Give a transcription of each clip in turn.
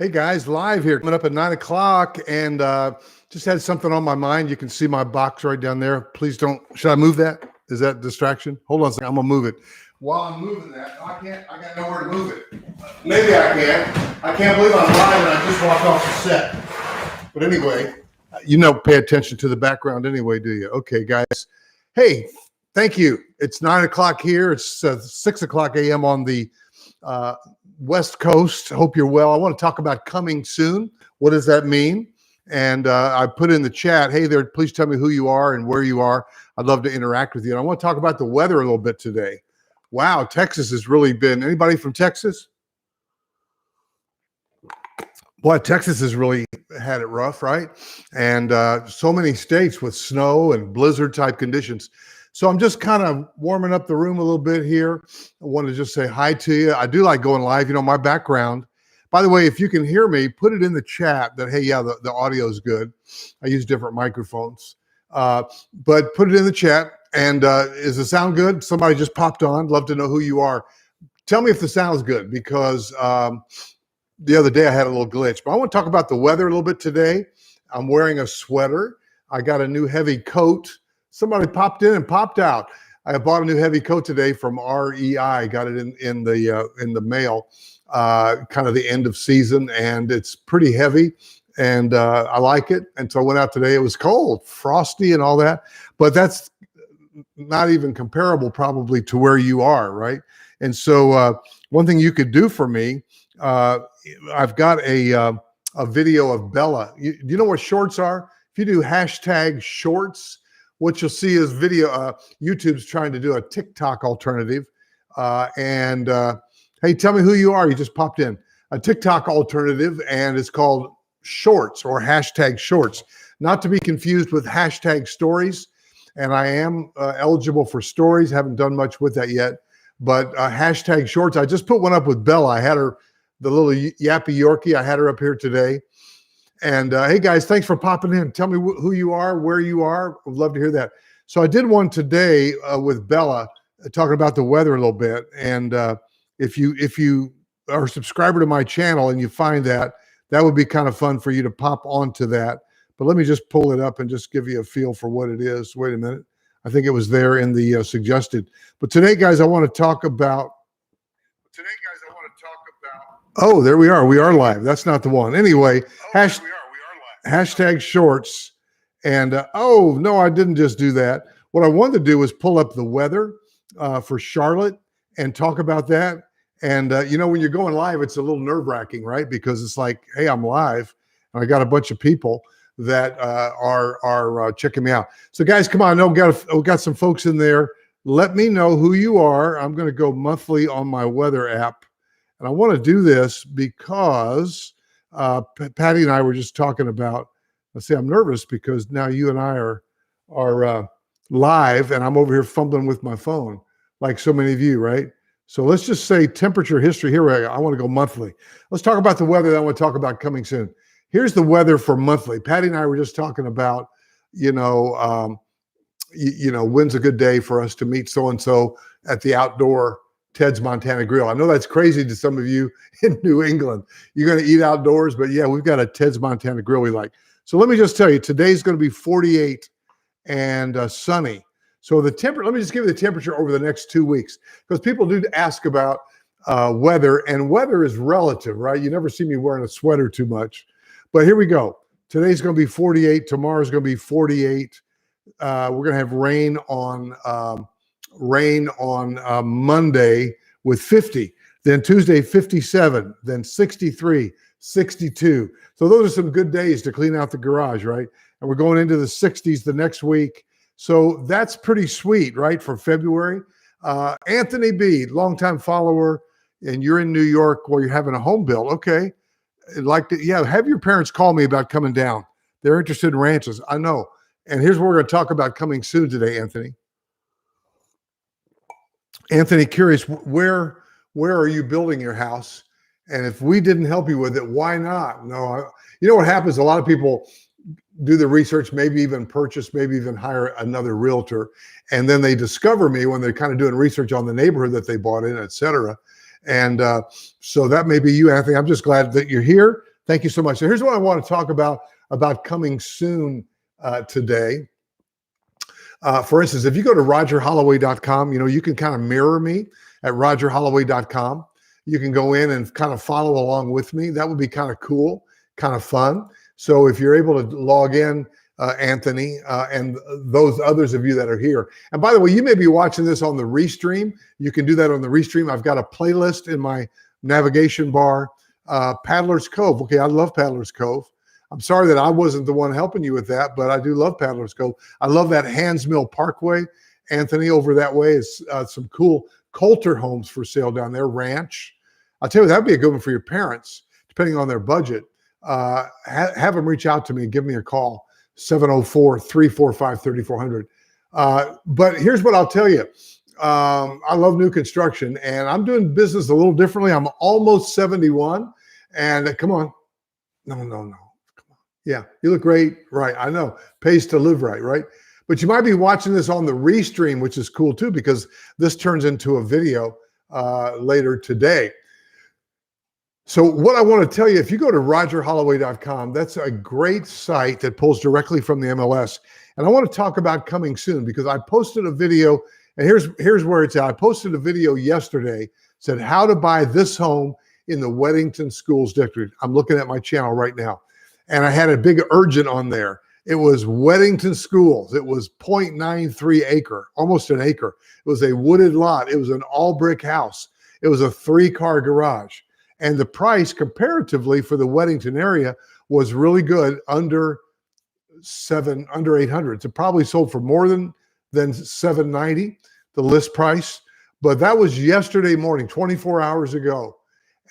Hey guys, live here, coming up at 9 o'clock, and just had something on my mind. You can see my box right down there. Please don't. Should I move that? Is that a distraction? Hold on a second. I'm gonna move it. While I'm moving that, I can't. I got nowhere to move it. Maybe I can. I can't believe I'm live and I just walked off the set. But anyway, pay attention to the background anyway, do you? Okay, guys. Hey, thank you. It's 9 o'clock here. It's 6 o'clock a.m. on the West Coast. Hope you're well. I want to talk about coming soon. What does that mean? And I put in the chat, hey there, please tell me who you are and where you are. I'd love to interact with you. And I want to talk about the weather a little bit today. Wow, Texas has really been, anybody from Texas? Boy, Texas has really had it rough, right? And so many states with snow and blizzard type conditions. So I'm just kind of warming up the room a little bit here. I want to just say hi to you. I do like going live. My background. By the way, if you can hear me, put it in the chat that, hey, yeah, the audio is good. I use different microphones. But put it in the chat. And is the sound good? Somebody just popped on. Love to know who you are. Tell me if the sound's good, because the other day I had a little glitch. But I want to talk about the weather a little bit today. I'm wearing a sweater. I got a new heavy coat. Somebody popped in and popped out. I bought a new heavy coat today from REI. Got it in the mail, kind of the end of season, and it's pretty heavy, and I like it. And so I went out today. It was cold, frosty, and all that, but that's not even comparable probably to where you are, right? And so one thing you could do for me, I've got a video of Bella. Do you know what shorts are? If you do hashtag shorts, what you'll see is video. YouTube's trying to do a TikTok alternative. Hey, tell me who you are. You just popped in. A TikTok alternative, and it's called shorts or hashtag shorts. Not to be confused with hashtag stories. And I am eligible for stories. Haven't done much with that yet. But hashtag shorts. I just put one up with Bella. I had her, the little yappy Yorkie. I had her up here today. And hey, guys, thanks for popping in. Tell me who you are, where you are. Would love to hear that. So I did one today with Bella, talking about the weather a little bit. And if you are a subscriber to my channel and you find that, that would be kind of fun for you to pop onto that. But let me just pull it up and just give you a feel for what it is. Wait a minute. I think it was there in the suggested. But today, guys, I want to talk about. Oh, there we are. We are live. That's not the one. Anyway, hashtag shorts. And oh, no, I didn't just do that. What I wanted to do was pull up the weather for Charlotte and talk about that. And, when you're going live, it's a little nerve wracking, right? Because it's like, hey, I'm live. And I got a bunch of people that are checking me out. So, guys, come on. I know we got some folks in there. Let me know who you are. I'm going to go monthly on my weather app. And I want to do this because Patty and I were just talking about, let's say I'm nervous because now you and I are live and I'm over here fumbling with my phone like so many of you, right? So let's just say temperature history here. I want to go monthly. Let's talk about the weather. Then I want to talk about coming soon. Here's the weather for monthly. Patty and I were just talking about, when's a good day for us to meet so-and-so at the outdoor Ted's Montana Grill. I know that's crazy to some of you in New England. You're going to eat outdoors, but yeah, we've got a Ted's Montana Grill we like. So let me just tell you, today's going to be 48 and sunny. So the temperature, let me just give you the temperature over the next 2 weeks, because people do ask about weather, and weather is relative, right? You never see me wearing a sweater too much. But here we go. Today's going to be 48. Tomorrow's going to be 48. We're going to have rain on Monday with 50, then Tuesday 57, then 63, 62. So those are some good days to clean out the garage, right? And we're going into the 60s the next week. So that's pretty sweet, right, for February. Anthony B., longtime follower, and you're in New York where you're having a home built. Okay. Have your parents call me about coming down. They're interested in ranches. I know. And here's what we're going to talk about coming soon today, Anthony. Anthony, curious, where are you building your house? And if we didn't help you with it, why not? No, you know what happens? A lot of people do the research, maybe even purchase, maybe even hire another realtor. And then they discover me when they're kind of doing research on the neighborhood that they bought in, et cetera. And so that may be you, Anthony. I'm just glad that you're here. Thank you so much. So here's what I want to talk about coming soon today. For instance, if you go to rogerholloway.com, you can kind of mirror me at rogerholloway.com. You can go in and kind of follow along with me. That would be kind of cool, kind of fun. So if you're able to log in, Anthony, and those others of you that are here. And by the way, you may be watching this on the restream. You can do that on the restream. I've got a playlist in my navigation bar, Paddler's Cove. Okay, I love Paddler's Cove. I'm sorry that I wasn't the one helping you with that, but I do love Paddler's Cove. I love that Hands Mill Parkway. Anthony, over that way is some cool Coulter homes for sale down there, ranch. I'll tell you, that'd be a good one for your parents, depending on their budget. Have them reach out to me and give me a call, 704-345-3400. But here's what I'll tell you. I love new construction, and I'm doing business a little differently. I'm almost 71, and come on. No. Come on. Yeah, you look great. Right, I know. Pays to live right? But you might be watching this on the restream, which is cool too, because this turns into a video later today. So what I want to tell you, if you go to rogerholloway.com, that's a great site that pulls directly from the MLS. And I want to talk about coming soon, because I posted a video, and here's where it's at. I posted a video yesterday, said how to buy this home in the Weddington Schools District. I'm looking at my channel right now. And I had a big urgent on there. It was Weddington Schools. It was 0.93 acre, almost an acre. It was a wooded lot. It was an all brick house. It was a 3-car garage. And the price comparatively for the Weddington area was really good, under 800. It probably sold for more than $790, the list price. But that was yesterday morning, 24 hours ago.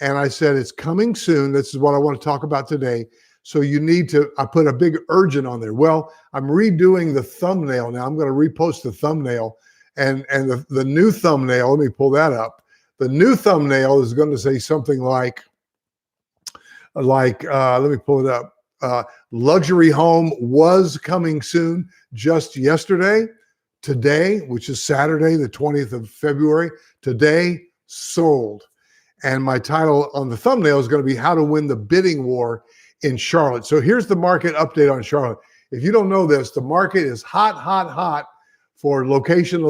And I said, it's coming soon. This is what I want to talk about today. So you need to, I put a big urgent on there. Well, I'm redoing the thumbnail now. I'm going to repost the thumbnail, and the new thumbnail, let me pull that up. The new thumbnail is going to say something like, let me pull it up. Luxury home was coming soon just yesterday. Today, which is Saturday, the 20th of February, today sold. And my title on the thumbnail is going to be how to win the bidding war in Charlotte. So here's the market update on Charlotte. If you don't know this, the market is hot for location,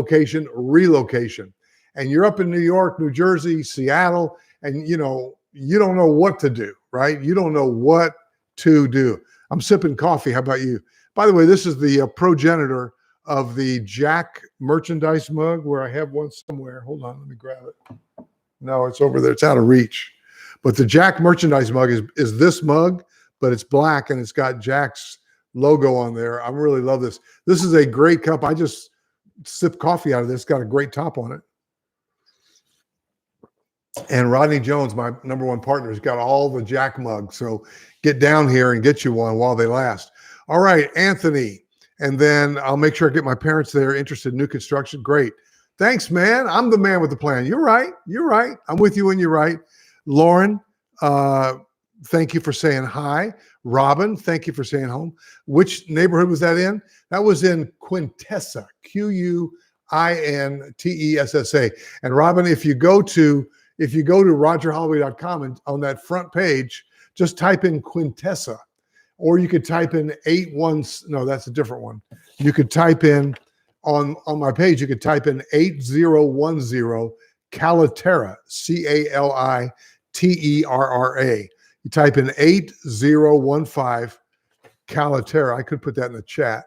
relocation. And you're up in New York, New Jersey, Seattle, and you don't know what to do, right? You don't know what to do. I'm sipping coffee. How about you? By the way, this is the progenitor of the Jack merchandise mug, where I have one somewhere. Hold on, let me grab it. No, it's over there. It's out of reach. But the Jack merchandise mug is this mug, but it's black and it's got Jack's logo on there. I really love this. This is a great cup. I just sipped coffee out of this. It's got a great top on it. And Rodney Jones, my #1 partner, has got all the Jack mugs. So get down here and get you one while they last. All right, Anthony. And then I'll make sure I get my parents there interested in new construction. Great. Thanks, man. I'm the man with the plan. You're right. I'm with you when you're right. Lauren, thank you for saying hi. Robin, thank you for saying home. Which neighborhood was that in? That was in Quintessa, Quintessa. And Robin, if you go to rogerholloway.com, and on that front page, just type in Quintessa, or you could type in 81. No, that's a different one. You could type in on my page. You could type in 8010 Calaterra, Calitterra. You type in 8015 Calaterra. I could put that in the chat,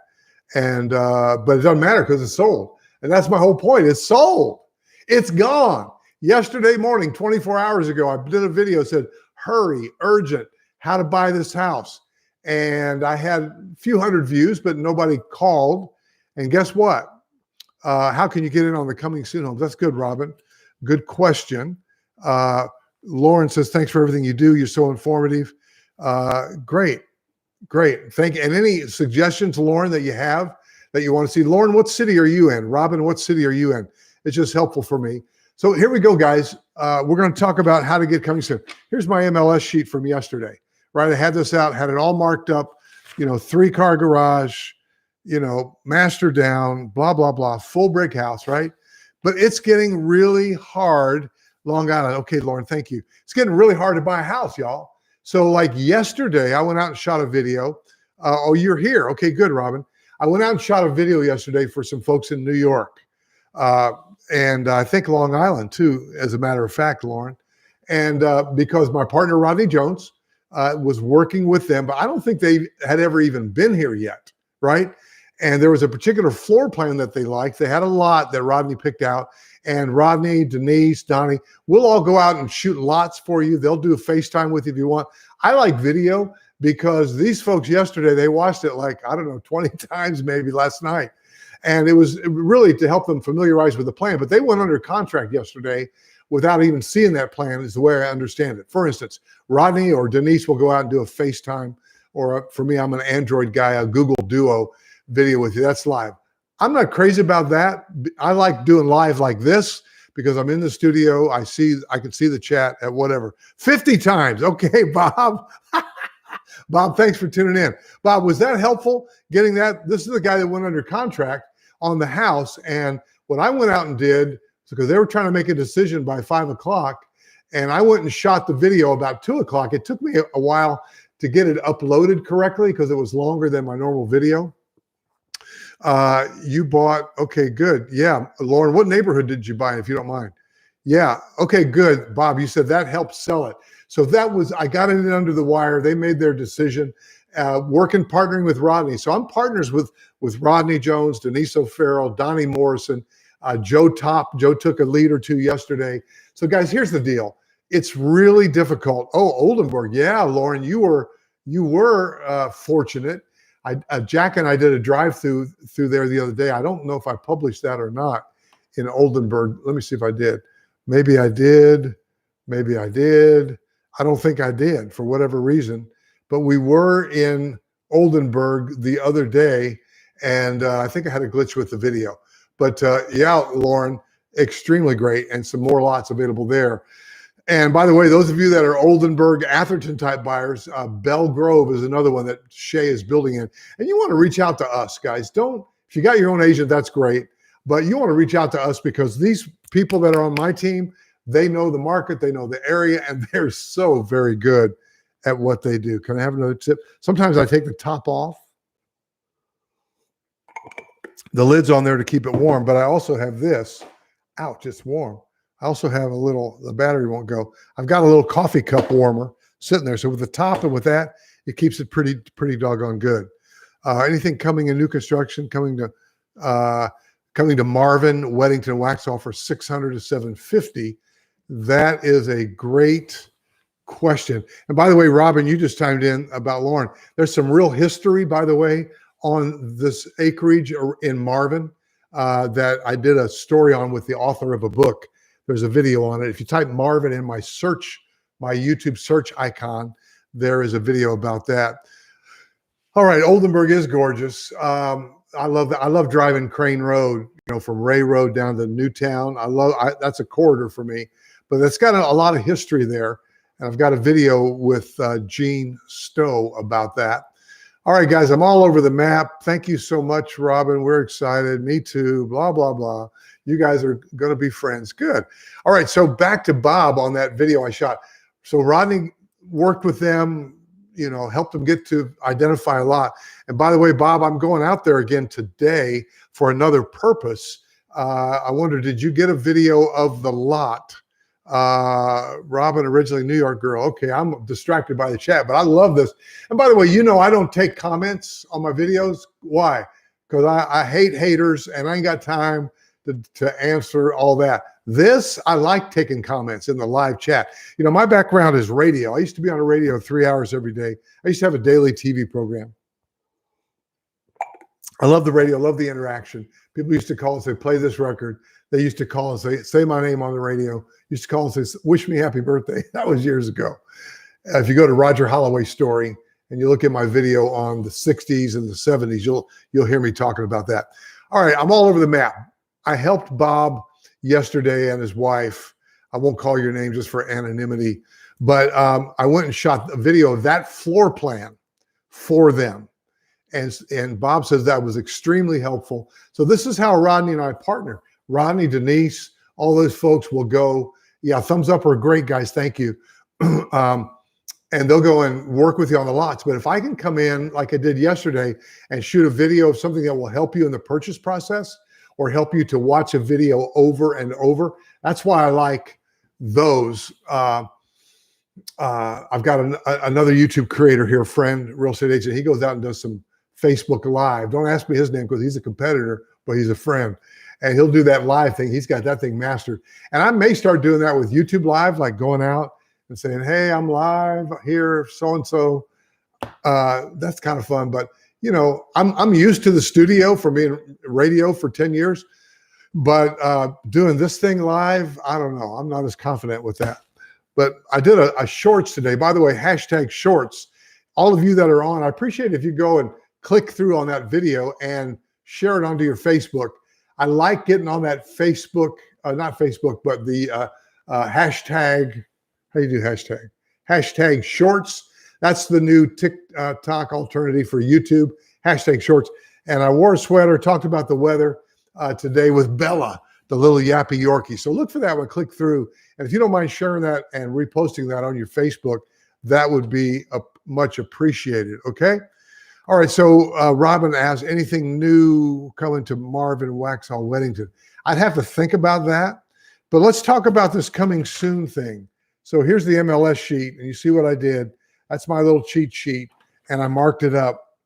and but it doesn't matter because it's sold, and that's my whole point. It's sold. It's gone. Yesterday morning, 24 hours ago, I did a video, said, hurry, urgent, how to buy this house. And I had a few hundred views, but nobody called. And guess what? How can you get in on the coming soon homes? That's good, Robin. Good question. Lauren says, thanks for everything you do. You're so informative. Great. Thank you. And any suggestions, Lauren, that you have that you want to see? Lauren, what city are you in? Robin, what city are you in? It's just helpful for me. So here we go, guys. We're going to talk about how to get coming soon. Here's my MLS sheet from yesterday, right? I had this out, had it all marked up, 3-car garage, master down, blah, blah, blah, full brick house, right? But it's getting really hard. Long Island. Okay, Lauren, thank you. It's getting really hard to buy a house, y'all. So like yesterday, I went out and shot a video. Oh, you're here. Okay, good, Robin. I went out and shot a video yesterday for some folks in New York. And I think Long Island too, as a matter of fact, Lauren. And because my partner, Rodney Jones, was working with them, but I don't think they had ever even been here yet, right? And there was a particular floor plan that they liked. They had a lot that Rodney picked out. And Rodney, Denise, Donnie, we'll all go out and shoot lots for you. They'll do a FaceTime with you if you want. I like video because these folks yesterday, they watched it like, I don't know, 20 times maybe last night. And it was really to help them familiarize with the plan. But they went under contract yesterday without even seeing that plan, is the way I understand it. For instance, Rodney or Denise will go out and do a FaceTime, or for me, I'm an Android guy, a Google Duo video with you. That's live. I'm not crazy about that. I like doing live like this because I'm in the studio. I can see the chat at whatever 50 times. Okay, Bob. Bob, thanks for tuning in. Bob, was that helpful getting that? This is the guy that went under contract on the house. And what I went out and did, because they were trying to make a decision by 5 o'clock, and I went and shot the video about 2 o'clock. It took me a while to get it uploaded correctly because it was longer than my normal video. You bought, okay, good. Yeah. Lauren, what neighborhood did you buy, if you don't mind? Yeah. Okay, good. Bob, you said that helped sell it. So that was, I got it under the wire. They made their decision, partnering with Rodney. So I'm partners with Rodney Jones, Denise O'Farrell, Donnie Morrison, Joe Top. Joe took a lead or two yesterday. So guys, here's the deal. It's really difficult. Oh, Oldenburg. Yeah, Lauren, you were fortunate. Jack and I did a drive-through there the other day. I don't know if I published that or not in Oldenburg. Let me see if I did. Maybe I did. Maybe I did. I don't think I did for whatever reason. But we were in Oldenburg the other day, and I think I had a glitch with the video. But yeah, Lauren, extremely great, and some more lots available there. And by the way, those of you that are Oldenburg, Atherton type buyers, Bell Grove is another one that Shay is building in. And you want to reach out to us, guys. If you got your own agent, that's great. But you want to reach out to us because these people that are on my team, they know the market, they know the area, and they're so very good at what they do. Can I have another tip? Sometimes I take the top off. The lid's on there to keep it warm, but I also have this. Ouch, it's warm. I also have the battery won't go. I've got a little coffee cup warmer sitting there. So with the top and with that, it keeps it pretty doggone good. Anything coming in new construction, coming to Marvin, Weddington Wax offer 600 to 750. That is a great question. And by the way, Robin, you just chimed in about Lauren. There's some real history, by the way, on this acreage in Marvin that I did a story on with the author of a book. There's a video on it. If you type Marvin in my YouTube search icon, there is a video about that. All right, Oldenburg is gorgeous. I love that. I love driving Crane Road, from Ray Road down to Newtown. That's a corridor for me, but it's got a lot of history there. And I've got a video with Gene Stowe about that. All right, guys, I'm all over the map. Thank you so much, Robin. We're excited. Me too. Blah, blah, blah. You guys are going to be friends. Good. All right, so back to Bob on that video I shot. So Rodney worked with them, helped them get to identify a lot. And by the way, Bob, I'm going out there again today for another purpose. I wonder, did you get a video of the lot? Robin, originally New York girl. Okay, I'm distracted by the chat, but I love this. And by the way, I don't take comments on my videos. Why? Because I hate haters and I ain't got time to answer all that. This, I like taking comments in the live chat. My background is radio. I used to be on a radio 3 hours every day. I used to have a daily TV program. I love the radio, love the interaction. People used to call and say, play this record. They used to call and say my name on the radio. Used to call and say, wish me happy birthday. That was years ago. If you go to Roger Holloway's story and you look at my video on the 60s and the 70s, you'll hear me talking about that. All right, I'm all over the map. I helped Bob yesterday and his wife. I won't call your name just for anonymity, but I went and shot a video of that floor plan for them. And Bob says that was extremely helpful. So this is how Rodney and I partner. Rodney, Denise, all those folks will go. Yeah, thumbs up are great, guys. Thank you. and they'll go and work with you on the lots. But if I can come in like I did yesterday and shoot a video of something that will help you in the purchase process or help you to watch a video over and over, that's why I like those. I've got another YouTube creator here, friend, real estate agent. He goes out and does some Facebook Live. Don't ask me his name because he's a competitor, but he's a friend. And he'll do that live thing. He's got that thing mastered. And I may start doing that with YouTube Live, like going out and saying, hey, I'm live here, so-and-so. That's kind of fun. But, you know, I'm used to the studio for being radio for 10 years. But doing this thing live, I don't know. I'm not as confident with that. But I did a shorts today. By the way, hashtag shorts. All of you that are on, I appreciate it if you go and click through on that video and share it onto your Facebook. I like getting on that Facebook, not Facebook, but the hashtag. How do you do hashtag? Hashtag shorts. That's the new TikTok alternative for YouTube. Hashtag shorts. And I wore a sweater, talked about the weather today with Bella, the little yappy Yorkie. So look for that one, click through. And if you don't mind sharing that and reposting that on your Facebook, that would be much appreciated. Okay. All right. So Robin asked, anything new coming to Marvin Waxhaw Weddington? I'd have to think about that. But let's talk about this coming soon thing. So here's the MLS sheet, and you see what I did. That's my little cheat sheet, and I marked it up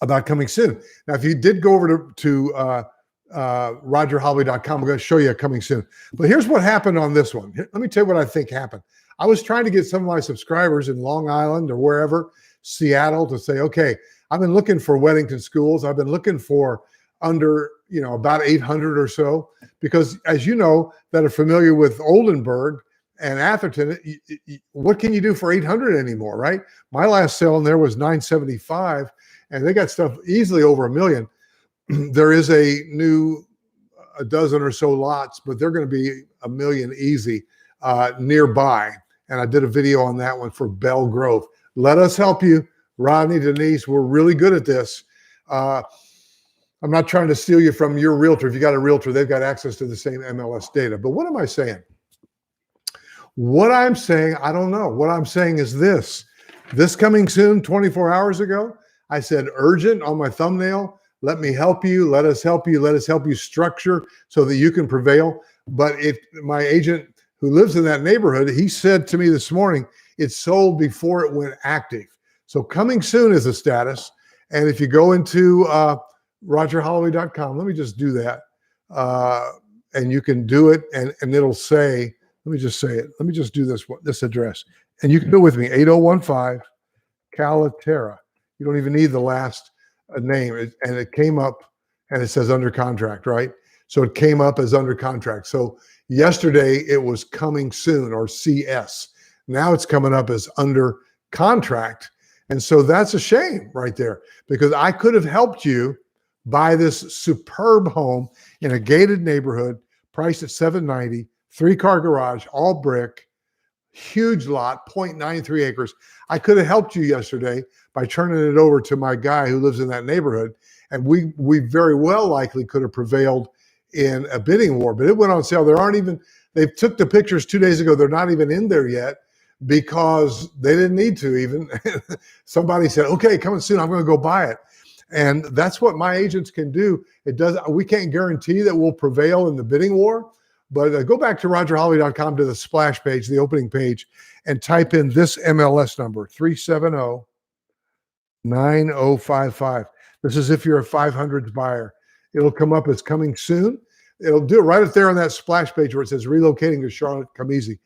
about coming soon. Now, if you did go over to RogerHolloway.com, I'm going to show you coming soon. But here's what happened on this one. Let me tell you what I think happened. I was trying to get some of my subscribers in Long Island or wherever, Seattle, to say, okay, I've been looking for Weddington schools. I've been looking for under, you know, about 800 or so, because as you know, that are familiar with Oldenburg and Atherton, what can you do for 800 anymore, right? My last sale in there was 975, and they got stuff easily over $1 million. There is a dozen or so lots, but they're going to be $1 million easy nearby. And I did a video on that one for Bell Grove. Let us help you, Rodney, Denise. We're really good at this. I'm not trying to steal you from your realtor. If you got a realtor, they've got access to the same MLS data. But what am I saying? What I'm saying, I don't know. What I'm saying is this. This coming soon, 24 hours ago, I said urgent on my thumbnail. Let me help you. Let us help you. Let us help you structure so that you can prevail. But if my agent who lives in that neighborhood, he said to me this morning, it sold before it went active. So coming soon is a status. And if you go into RogerHolloway.com, let me just do that. And you can do it, and it'll say, let me just say it. Let me just do this address. And you can do it with me, 8015 Calaterra. You don't even need the last name. And it came up, and it says under contract, right? So it came up as under contract. So yesterday it was coming soon, or CS. Now it's coming up as under contract. And so that's a shame right there, because I could have helped you buy this superb home in a gated neighborhood, priced at $790, 3-car garage, all brick, huge lot, 0.93 acres. I could have helped you yesterday by turning it over to my guy who lives in that neighborhood. And we very well likely could have prevailed in a bidding war, but it went on sale. They took the pictures 2 days ago. They're not even in there yet because they didn't need to even. Somebody said, okay, coming soon, I'm going to go buy it. And that's what my agents can do. We can't guarantee that we'll prevail in the bidding war, but go back to RogerHolloway.com to the splash page, the opening page, and type in this MLS number, 370-9055. This is if you're a 500s buyer. It'll come up as coming soon. It'll do it right up there on that splash page where it says relocating to Charlotte, come easy.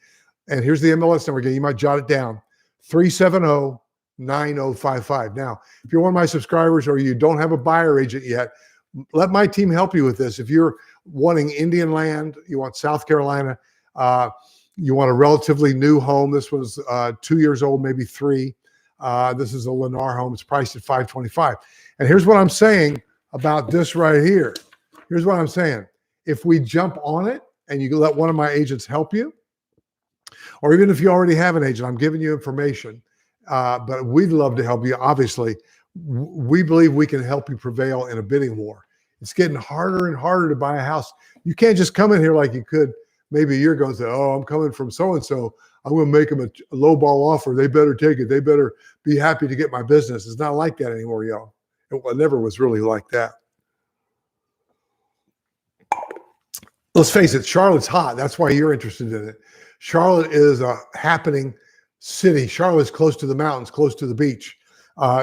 And here's the MLS number again. You might jot it down, 370-9055. Now, if you're one of my subscribers or you don't have a buyer agent yet, let my team help you with this. If you're wanting Indian land, you want South Carolina, you want a relatively new home. This was 2 years old, maybe 3. This is a Lennar home. It's priced at $525. And here's what I'm saying about this right here. Here's what I'm saying. If we jump on it and you let one of my agents help you, or even if you already have an agent, I'm giving you information, but we'd love to help you. Obviously, we believe we can help you prevail in a bidding war. It's getting harder and harder to buy a house. You can't just come in here like you could maybe a year ago and say, oh, I'm coming from so-and-so. I'm going to make them a low ball offer. They better take it. They better be happy to get my business. It's not like that anymore, y'all. It never was really like that. Let's face it, Charlotte's hot. That's why you're interested in it. Charlotte is a happening city. Charlotte's close to the mountains, close to the beach.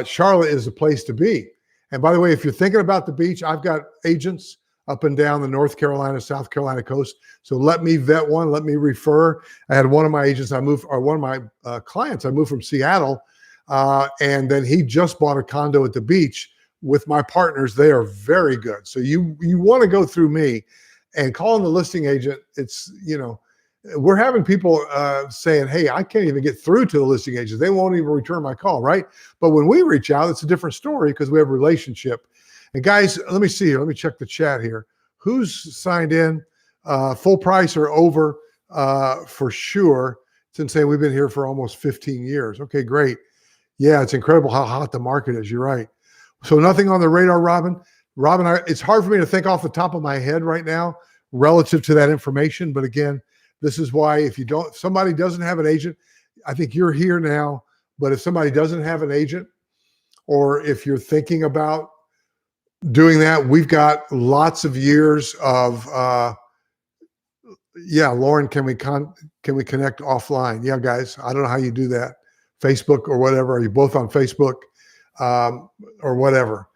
Charlotte is a place to be. And by the way, if you're thinking about the beach, I've got agents up and down the North Carolina, South Carolina coast. So let me vet one, let me refer. I had one of my agents, one of my clients, I moved from Seattle, and then he just bought a condo at the beach with my partners. They are very good. So you want to go through me and calling the listing agent. It's, we're having people saying, hey, I can't even get through to the listing agents. They won't even return my call, right? But when we reach out, it's a different story because we have a relationship. And guys, let me see here. Let me check the chat here. Who's signed in? Full price or over for sure. Since saying we've been here for almost 15 years. Okay, great. Yeah, it's incredible how hot the market is. You're right. So nothing on the radar, Robin. It's hard for me to think off the top of my head right now relative to that information. But again, this is why if somebody doesn't have an agent, I think you're here now. But if somebody doesn't have an agent, or if you're thinking about doing that, we've got lots of years of, Lauren, can we connect offline? Yeah, guys, I don't know how you do that. Facebook or whatever. Are you both on Facebook or whatever?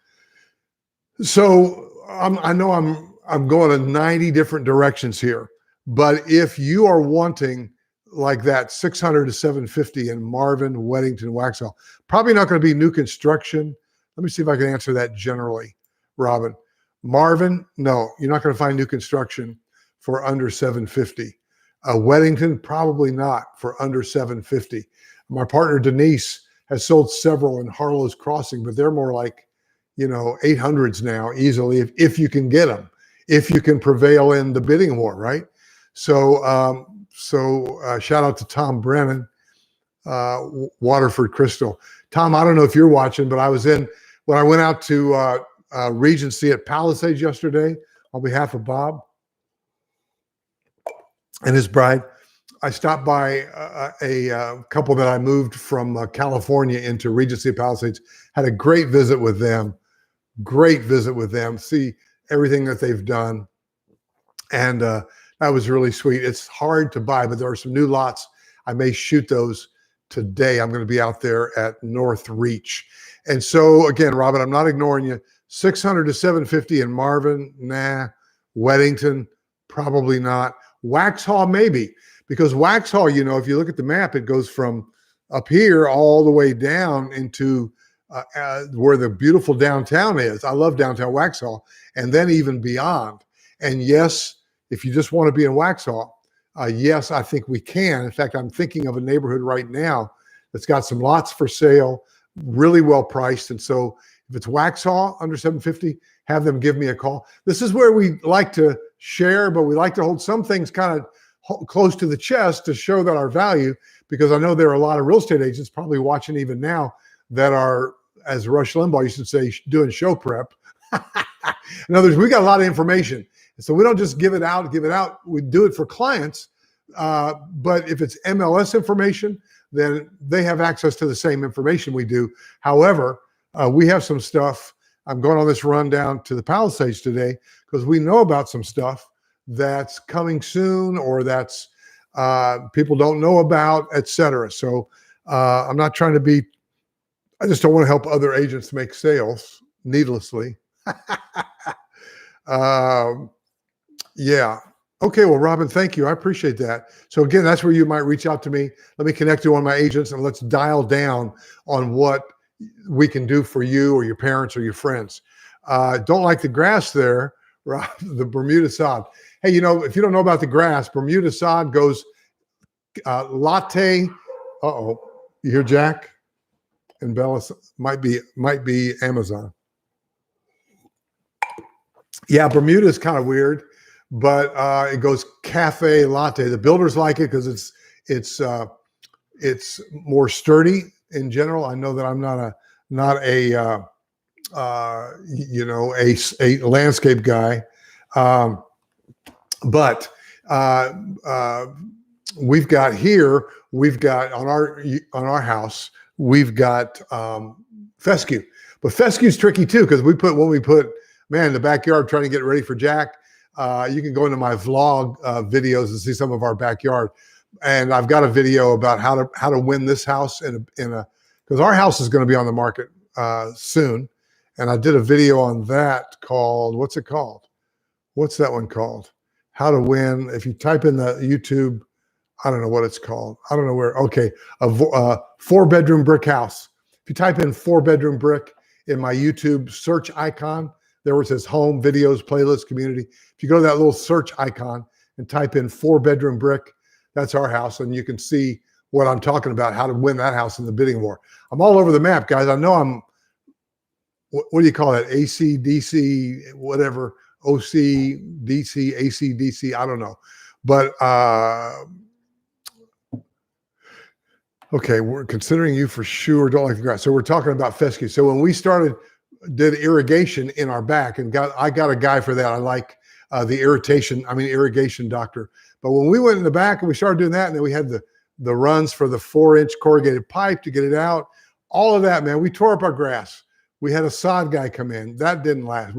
So I know I'm going in 90 different directions here, but if you are wanting like that 600 to 750 in Marvin, Weddington, Waxhaw, probably not going to be new construction. Let me see if I can answer that generally. Robin, Marvin, no, you're not going to find new construction for under 750. Weddington, probably not for under 750. My partner Denise has sold several in Harlow's Crossing, but they're more like, 800s now easily if you can get them, if you can prevail in the bidding war, right? So, shout out to Tom Brennan, Waterford Crystal. Tom, I don't know if you're watching, but when I went out to Regency at Palisades yesterday on behalf of Bob and his bride, I stopped by a couple that I moved from California into Regency at Palisades, had a great visit with them, see everything that they've done. And that was really sweet. It's hard to buy, but there are some new lots. I may shoot those today. I'm going to be out there at North Reach. And so again, Robin, I'm not ignoring you. 600 to 750 in Marvin, nah. Weddington, probably not. Waxhaw, maybe, because Waxhaw, if you look at the map, it goes from up here all the way down into where the beautiful downtown is. I love downtown Waxhaw, and then even beyond. And yes, if you just want to be in Waxhaw, yes, I think we can. In fact, I'm thinking of a neighborhood right now that's got some lots for sale, really well priced. And so if it's Waxhaw under 750, have them give me a call. This is where we like to share, but we like to hold some things kind of close to the chest to show that our value, because I know there are a lot of real estate agents probably watching even now that are, as Rush Limbaugh used to say, doing show prep. In other words, we got a lot of information. So we don't just give it out. We do it for clients. But if it's MLS information, then they have access to the same information we do. However, we have some stuff. I'm going on this run down to the Palisades today because we know about some stuff that's coming soon or that's people don't know about, et cetera. So I'm not trying to be, I just don't want to help other agents make sales needlessly. Yeah. Okay. Well, Robin, thank you. I appreciate that. So again, that's where you might reach out to me. Let me connect you to one of my agents and let's dial down on what we can do for you or your parents or your friends. Don't like the grass there, Rob, the Bermuda sod. Hey, if you don't know about the grass, Bermuda sod goes latte. Uh-oh. You hear Jack and Bella? Might be Amazon. Yeah, Bermuda is kind of weird, but it goes cafe latte. The builders like it because it's more sturdy in general. I know that I'm not a landscape guy, but we've got on our house, we've got fescue. But fescue's tricky too, because when we put, man, in the backyard trying to get ready for Jack. You can go into my vlog videos and see some of our backyard. And I've got a video about how to win this house because our house is going to be on the market soon. And I did a video on that called, what's it called? What's that one called? How to win. If you type in the YouTube, I don't know what it's called. I don't know where. Okay. A 4-bedroom brick house. If you type in 4-bedroom brick in my YouTube search icon, there where it says home, videos, playlist, community. If you go to that little search icon and type in 4-bedroom brick, that's our house. And you can see what I'm talking about, how to win that house in the bidding war. I'm all over the map, guys. I know I'm, what do you call that? AC, DC, whatever, OC, DC, AC, DC, I don't know. But, okay, we're considering you for sure. Don't like the grass. So we're talking about fescue. So when we did irrigation in our back and I got a guy for that. I like the irrigation doctor. But when we went in the back and we started doing that, and then we had the runs for the 4-inch corrugated pipe to get it out, all of that, man, we tore up our grass. We had a sod guy come in. That didn't last.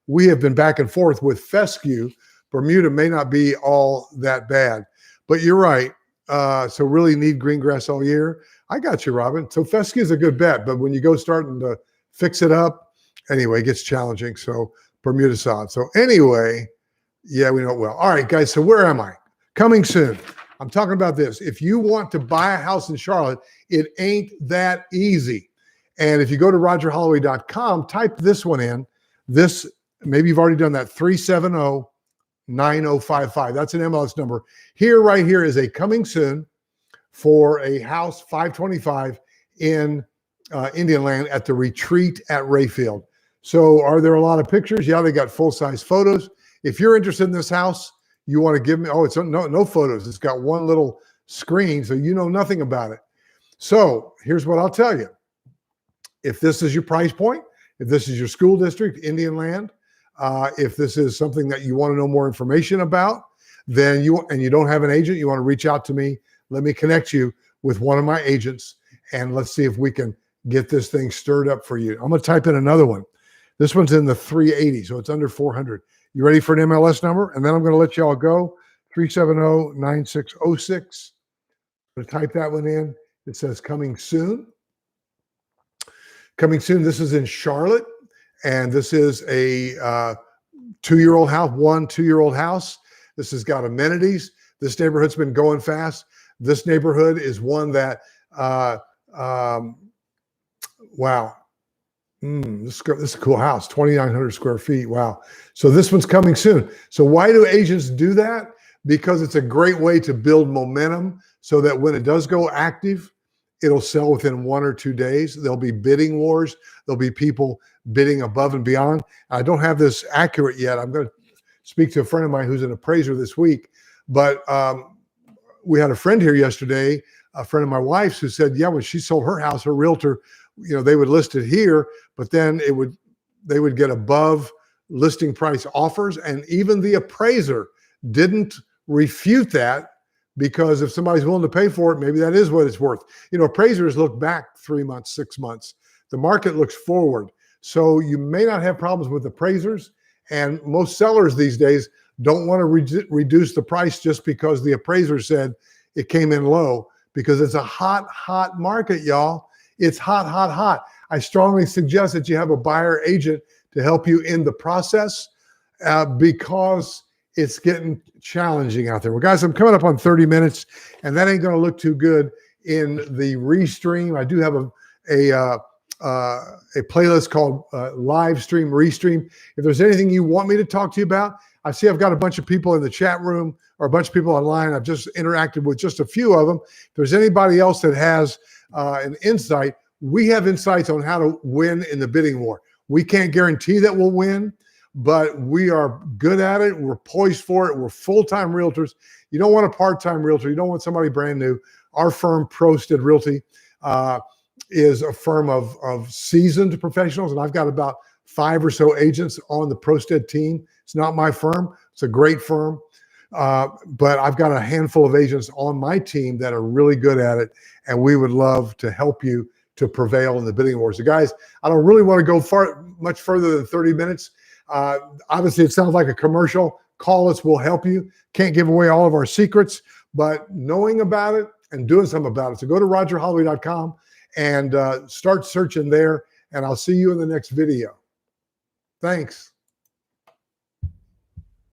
We have been back and forth with fescue. Bermuda may not be all that bad, but you're right. So really need green grass all year. I got you, Robin. So fescue is a good bet, but when you go starting to fix it up, anyway, it gets challenging. So Bermuda sod. So anyway, yeah, we know it well. All right, guys. So where am I? Coming soon. I'm talking about this. If you want to buy a house in Charlotte, it ain't that easy. And if you go to rogerholloway.com, type this one in. This, maybe you've already done that, 370-9055. That's an MLS number. Right here is a coming soon for a house 525 in Indian Land at the retreat at Rayfield. So are there a lot of pictures? Yeah, they got full-size photos. If you're interested in this house, you want to give me, it's no photos. It's got one little screen, so you know nothing about it. So here's what I'll tell you. If this is your price point, if this is your school district, Indian Land, if this is something that you want to know more information about, then you don't have an agent, you want to reach out to me, let me connect you with one of my agents, and let's see if we can get this thing stirred up for you. I'm going to type in another one. This one's in the 380, so it's under 400. You ready for an MLS number? And then I'm going to let you all go. 370-9606. I'm going to type that one in. It says coming soon. Coming soon. This is in Charlotte, and this is a 2-year-old house, 2-year-old house. This has got amenities. This neighborhood's been going fast. This neighborhood is one that, wow. This is a cool house, 2,900 square feet. Wow. So this one's coming soon. So why do agents do that? Because it's a great way to build momentum so that when it does go active, it'll sell within 1 or 2 days. There'll be bidding wars. There'll be people bidding above and beyond. I don't have this accurate yet. I'm going to speak to a friend of mine who's an appraiser this week. But we had a friend here yesterday, a friend of my wife's, who said, yeah, when she sold her house, her realtor, they would list it here, but then they would get above listing price offers. And even the appraiser didn't refute that, because if somebody's willing to pay for it, maybe that is what it's worth. Appraisers look back 3 months, 6 months. The market looks forward. So you may not have problems with appraisers. And most sellers these days don't want to reduce the price just because the appraiser said it came in low, because it's a hot, hot market, y'all. It's hot, hot, hot. I strongly suggest that you have a buyer agent to help you in the process because it's getting challenging out there. Well, guys, I'm coming up on 30 minutes, and that ain't going to look too good in the restream. I do have a playlist called Live Stream Restream. If there's anything you want me to talk to you about, I see I've got a bunch of people in the chat room or a bunch of people online. I've just interacted with just a few of them. If there's anybody else that has an insight, we have insights on how to win in the bidding war. We can't guarantee that we'll win, but we are good at it. We're poised for it. We're full-time realtors. You don't want a part-time realtor. You don't want somebody brand new. Our firm, Prosted Realty, is a firm of seasoned professionals, and I've got about 5 or so agents on the Prosted team. It's not my firm. It's a great firm. But I've got a handful of agents on my team that are really good at it, and we would love to help you to prevail in the bidding wars. So guys, I don't really want to go much further than 30 minutes. Obviously, it sounds like a commercial. Call us, we'll help you. Can't give away all of our secrets, but knowing about it and doing something about it. So go to rogerholloway.com and start searching there, and I'll see you in the next video. Thanks.